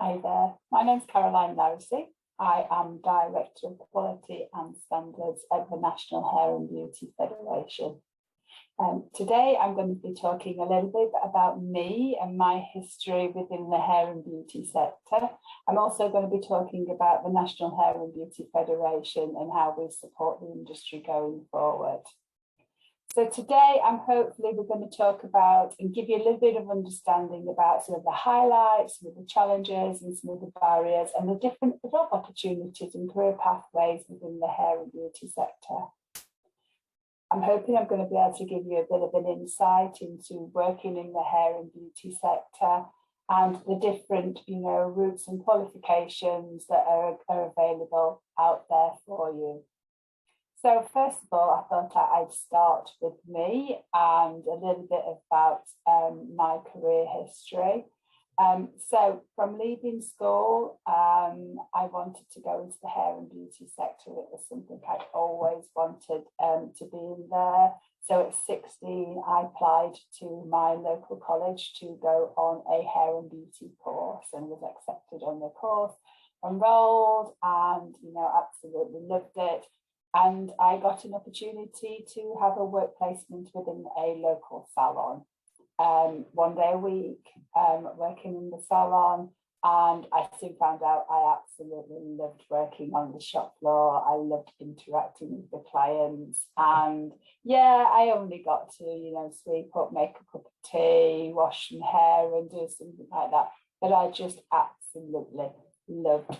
Hi there, my name's Caroline Lowsey. I am Director of Quality and Standards at the National Hair and Beauty Federation. Today I'm going to be talking a little bit about me and my history within the hair and beauty sector. I'm also going to be talking about the National Hair and Beauty Federation and how we support the industry going forward. So today we're going to talk about and give you a little bit of understanding about some of the highlights, some of the challenges and some of the barriers and the different job opportunities and career pathways within the hair and beauty sector. I'm hoping I'm going to be able to give you a bit of an insight into working in the hair and beauty sector and the different, routes and qualifications that are available out there for you. So first of all, I thought I'd start with me and a little bit about my career history. So from leaving school, I wanted to go into the hair and beauty sector. It was something I'd always wanted to be in there. So at 16, I applied to my local college to go on a hair and beauty course and was accepted on the course, enrolled, and absolutely loved it. And I got an opportunity to have a work placement within a local salon, 1 day a week, working in the salon. And I soon found out I absolutely loved working on the shop floor. I loved interacting with the clients. And yeah, I only got to, sweep up, make a cup of tea, wash some hair and do something like that. But I just absolutely loved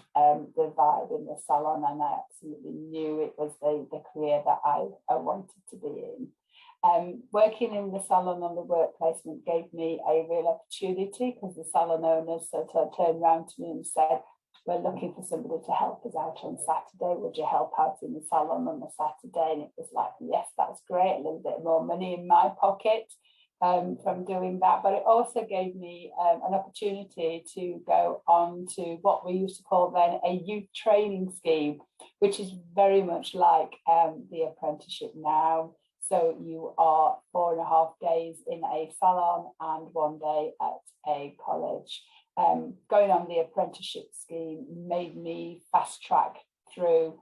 the vibe in the salon, and I absolutely knew it was the career that I wanted to be in. Working in the salon on the work placement gave me a real opportunity because the salon owners sort of turned around to me and said, "We're looking for somebody to help us out on Saturday. Would you help out in the salon on the Saturday?" And it was like, yes, that's great, a little bit more money in my pocket from doing that, but it also gave me an opportunity to go on to what we used to call then a youth training scheme, which is very much like the apprenticeship now. So you are 4.5 days in a salon and 1 day at a college. Going on the apprenticeship scheme made me fast track through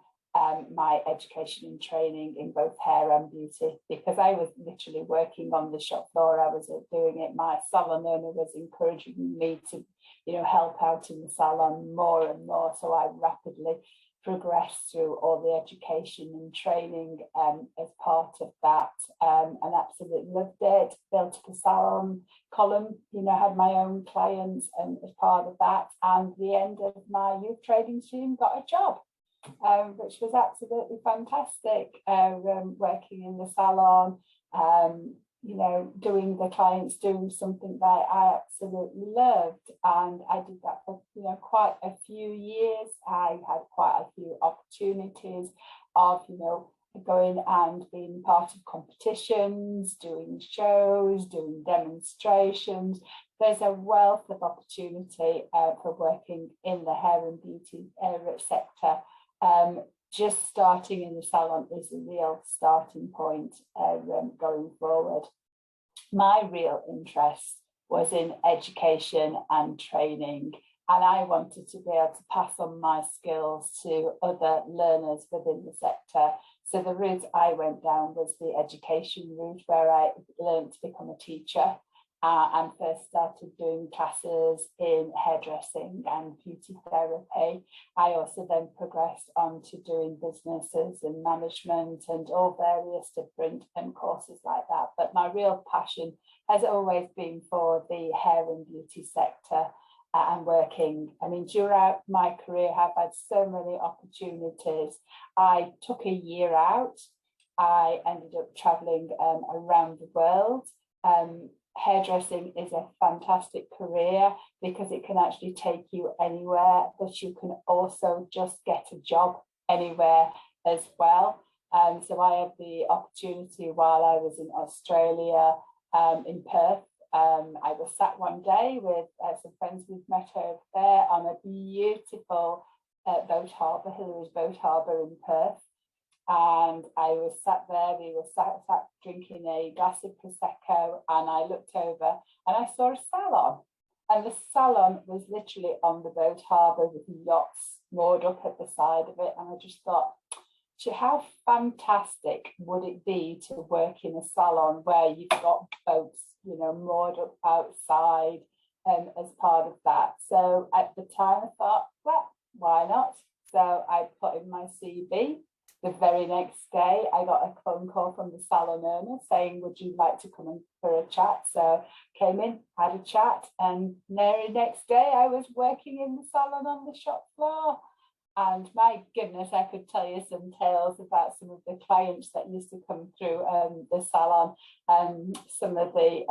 my education and training in both hair and beauty, because I was literally working on the shop floor. I was doing it. My salon owner was encouraging me to, help out in the salon more and more. So I rapidly progressed through all the education and training as part of that, and absolutely loved it. Built up a salon column, had my own clients as part of that. And the end of my youth training scheme, got a job. Which was absolutely fantastic, working in the salon, doing the clients, doing something that I absolutely loved. And I did that for, quite a few years. I had quite a few opportunities of, going and being part of competitions, doing shows, doing demonstrations. There's a wealth of opportunity for working in the hair and beauty sector. Just starting in the salon is a real starting point going forward. My real interest was in education and training, and I wanted to be able to pass on my skills to other learners within the sector. So the route I went down was the education route, where I learned to become a teacher. And first started doing classes in hairdressing and beauty therapy. I also then progressed on to doing businesses and management and all various different courses like that. But my real passion has always been for the hair and beauty sector and working. I mean, throughout my career, I've had so many opportunities. I took a year out. I ended up traveling around the world. Hairdressing is a fantastic career because it can actually take you anywhere, but you can also just get a job anywhere as well. So I had the opportunity while I was in Australia, in Perth. I was sat one day with some friends we've met over there on a beautiful boat harbour, Hillary's Boat Harbour in Perth. And I was sat there, we were sat drinking a glass of Prosecco, and I looked over and I saw a salon. And the salon was literally on the boat harbour with the yachts moored up at the side of it. And I just thought, how fantastic would it be to work in a salon where you've got boats, moored up outside as part of that. So at the time I thought, well, why not? So I put in my CV. The very next day, I got a phone call from the salon owner saying, would you like to come in for a chat? So came in, had a chat, and the next day I was working in the salon on the shop floor. And my goodness, I could tell you some tales about some of the clients that used to come through the salon, some of the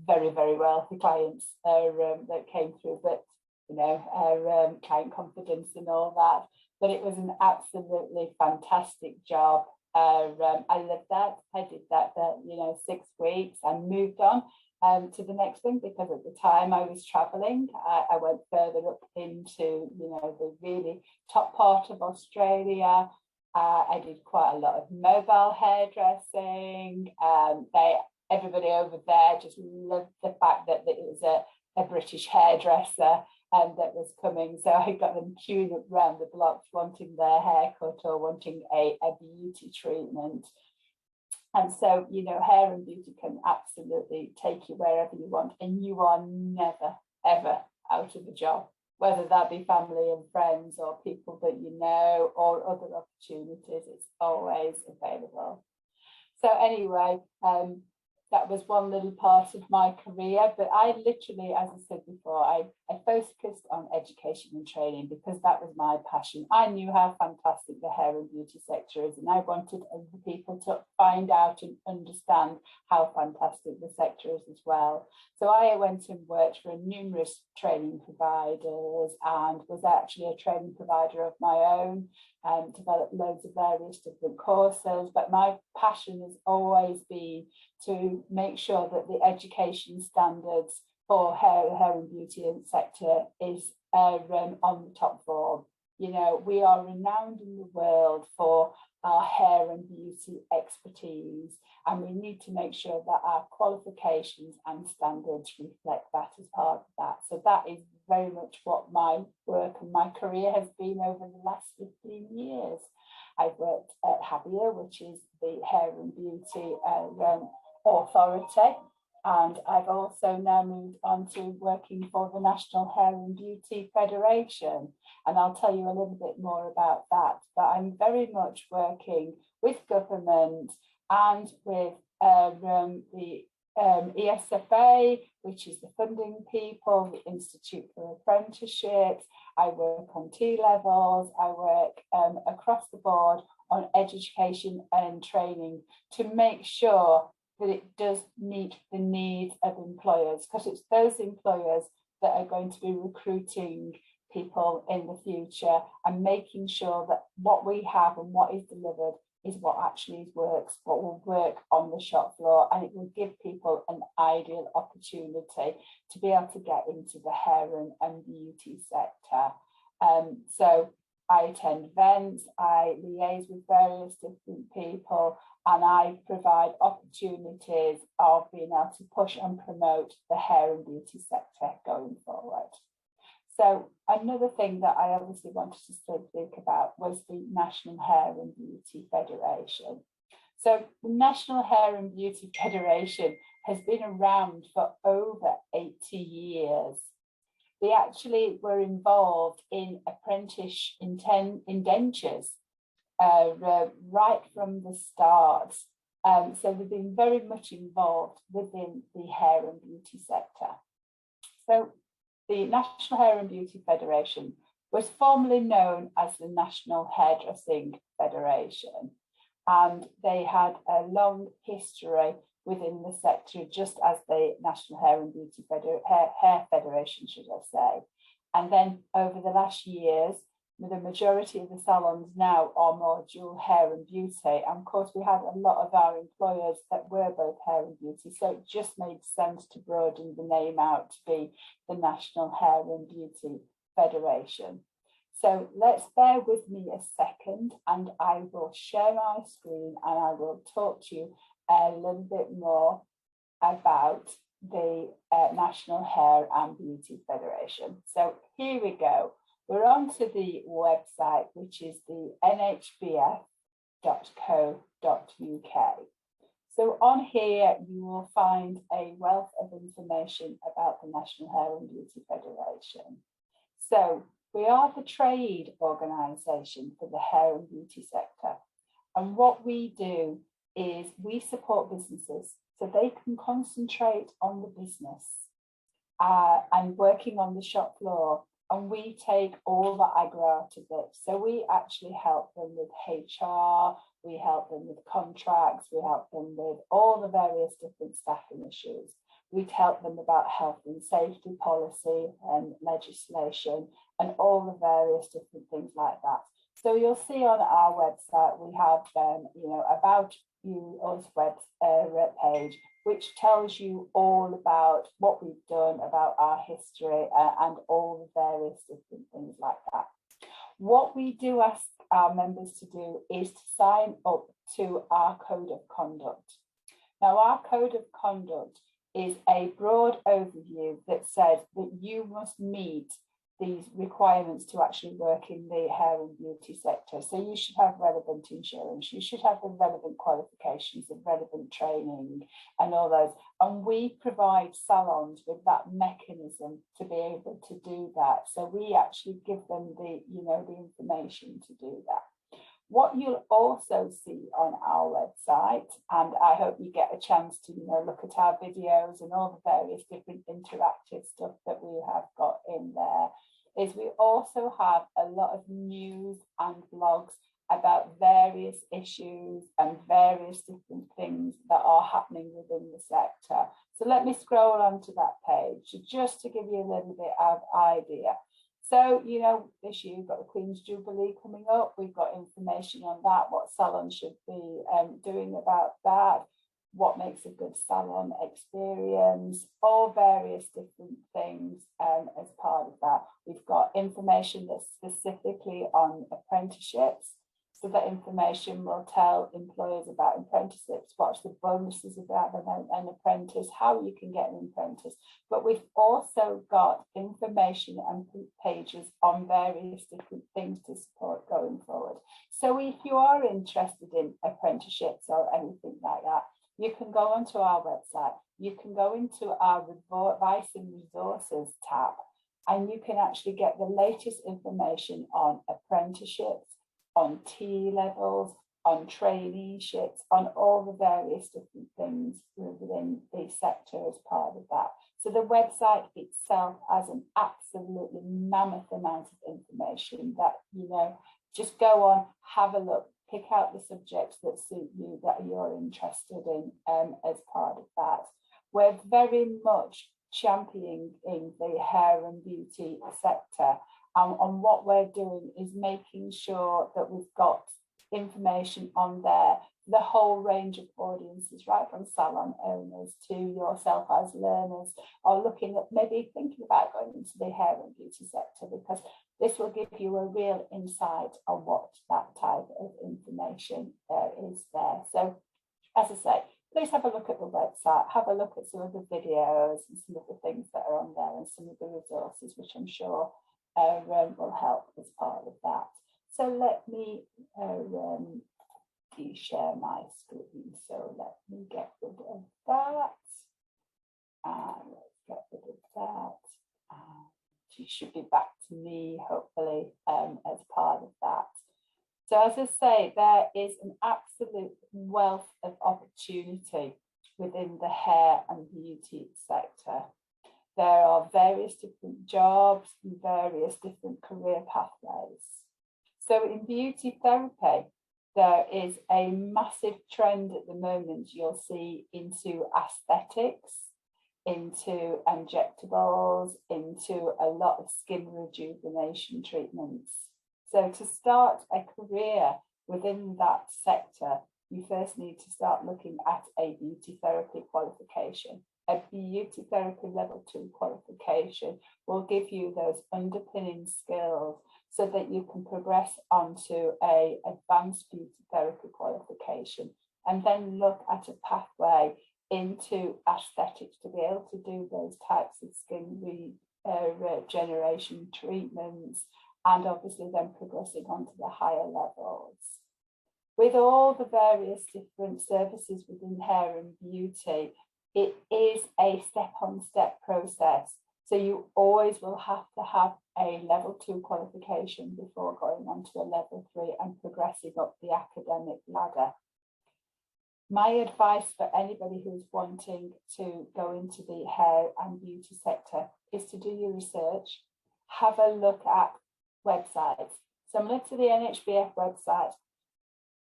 very, very wealthy clients that came through, but client confidence and all that. But it was an absolutely fantastic job. I loved that. I did that for 6 weeks and moved on to the next thing, because at the time I was traveling. I went further up into the really top part of Australia. I did quite a lot of mobile hairdressing. Everybody over there just loved the fact that it was a British hairdresser that was coming. So I got them queuing up around the blocks wanting their haircut or wanting a beauty treatment. And so, hair and beauty can absolutely take you wherever you want, and you are never, ever out of a job, whether that be family and friends or people that you know or other opportunities. It's always available. So anyway, that was one little part of my career, but I literally, as I said before, I focused on education and training because that was my passion. I knew how fantastic the hair and beauty sector is, and I wanted other people to find out and understand how fantastic the sector is as well. So I went and worked for numerous training providers and was actually a training provider of my own, and developed loads of various different courses. But my passion has always been to make sure that the education standards for hair and beauty and sector is on the top form. We are renowned in the world for our hair and beauty expertise, and we need to make sure that our qualifications and standards reflect that as part of that. So that is very much what my work and my career has been over the last 15 years. I've worked at Javier, which is the hair and beauty authority, and I've also now moved on to working for the National Hair and Beauty Federation, and I'll tell you a little bit more about that. But I'm very much working with government and with the ESFA, which is the funding people, the Institute for Apprenticeships. I work on T-levels. I work across the board on education and training to make sure that it does meet the needs of employers, because it's those employers that are going to be recruiting people in the future, and making sure that what we have and what is delivered is what actually works, what will work on the shop floor, and it will give people an ideal opportunity to be able to get into the hair and beauty sector. So I attend events, I liaise with various different people, and I provide opportunities of being able to push and promote the hair and beauty sector going forward. So another thing that I obviously wanted to speak about was the National Hair and Beauty Federation. So the National Hair and Beauty Federation has been around for over 80 years. They actually were involved in apprentice indentures right from the start. So they've been very much involved within the hair and beauty sector. So the National Hair and Beauty Federation was formerly known as the National Hairdressing Federation, and they had a long history within the sector, just as the National Hair and Beauty Hair Federation, should I say. And then over the last years, the majority of the salons now are more dual hair and beauty. And of course, we had a lot of our employers that were both hair and beauty. So it just made sense to broaden the name out to be the National Hair and Beauty Federation. So let's bear with me a second, and I will share my screen and I will talk to you a little bit more about the National Hair and Beauty Federation. So here we go. We're on to the website, which is the nhbf.co.uk. So on here, you will find a wealth of information about the National Hair and Beauty Federation. So we are the trade organisation for the hair and beauty sector. And what we do is we support businesses so they can concentrate on the business and working on the shop floor. And we take all the aggro out of it. So we actually help them with HR, we help them with contracts, we help them with all the various different staffing issues. We'd help them about health and safety policy and legislation and all the various different things like that. So you'll see on our website, we have, about you us web page, which tells you all about what we've done, about our history and all the various different things like that. What we do ask our members to do is to sign up to our code of conduct. Now, our code of conduct is a broad overview that says that you must meet these requirements to actually work in the hair and beauty sector. So you should have relevant insurance, you should have the relevant qualifications, the relevant training and all those. And we provide salons with that mechanism to be able to do that. So we actually give them the, the information to do that. What you'll also see on our website, and I hope you get a chance to look at our videos and all the various different interactive stuff that we have got in there, is we also have a lot of news and blogs about various issues and various different things that are happening within the sector. So let me scroll onto that page just to give you a little bit of idea. So, this year you've got the Queen's Jubilee coming up. We've got information on that, what salons should be doing about that, what makes a good salon experience, all various different things as part of that. We've got information that's specifically on apprenticeships. So that information will tell employers about apprenticeships, what's the bonuses about an apprentice, how you can get an apprentice. But we've also got information and pages on various different things to support going forward. So if you are interested in apprenticeships or anything like that, you can go onto our website, you can go into our advice and resources tab, and you can actually get the latest information on apprenticeships, on T-levels, on traineeships, on all the various different things within the sector as part of that. So the website itself has an absolutely mammoth amount of information that, just go on, have a look, pick out the subjects that suit you, that you're interested in as part of that. We're very much championing the hair and beauty sector. And what we're doing is making sure that we've got information on there, the whole range of audiences, right from salon owners to yourself as learners, or looking at maybe thinking about going into the hair and beauty sector, because this will give you a real insight on what that type of information is there. So, as I say, please have a look at the website, have a look at some of the videos and some of the things that are on there and some of the resources, which I'm sure will help as part of that. So let me share my screen. So let me get rid of that. And let's get rid of that. She should be back to me, hopefully, as part of that. So as I say, there is an absolute wealth of opportunity within the hair and beauty sector. There are various different jobs and various different career pathways. So in beauty therapy, there is a massive trend at the moment you'll see into aesthetics, into injectables, into a lot of skin rejuvenation treatments. So to start a career within that sector, you first need to start looking at a beauty therapy qualification. A beauty therapy level 2 qualification will give you those underpinning skills so that you can progress onto a advanced beauty therapy qualification and then look at a pathway into aesthetics to be able to do those types of skin regeneration treatments, and obviously then progressing onto the higher levels. With all the various different services within hair and beauty, it is a step-on-step process. So you always will have to have a level 2 qualification before going on to a level 3 and progressing up the academic ladder. My advice for anybody who's wanting to go into the hair and beauty sector is to do your research, have a look at websites similar to the NHBF website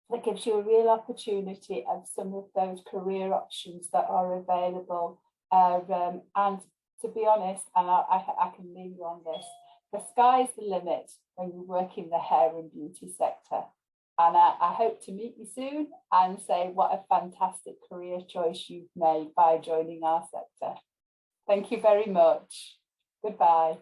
that gives you a real opportunity of some of those career options that are available. And to be honest, and I can leave you on this, the sky's the limit when you work in the hair and beauty sector. And I hope to meet you soon and say what a fantastic career choice you've made by joining our sector. Thank you very much. Goodbye.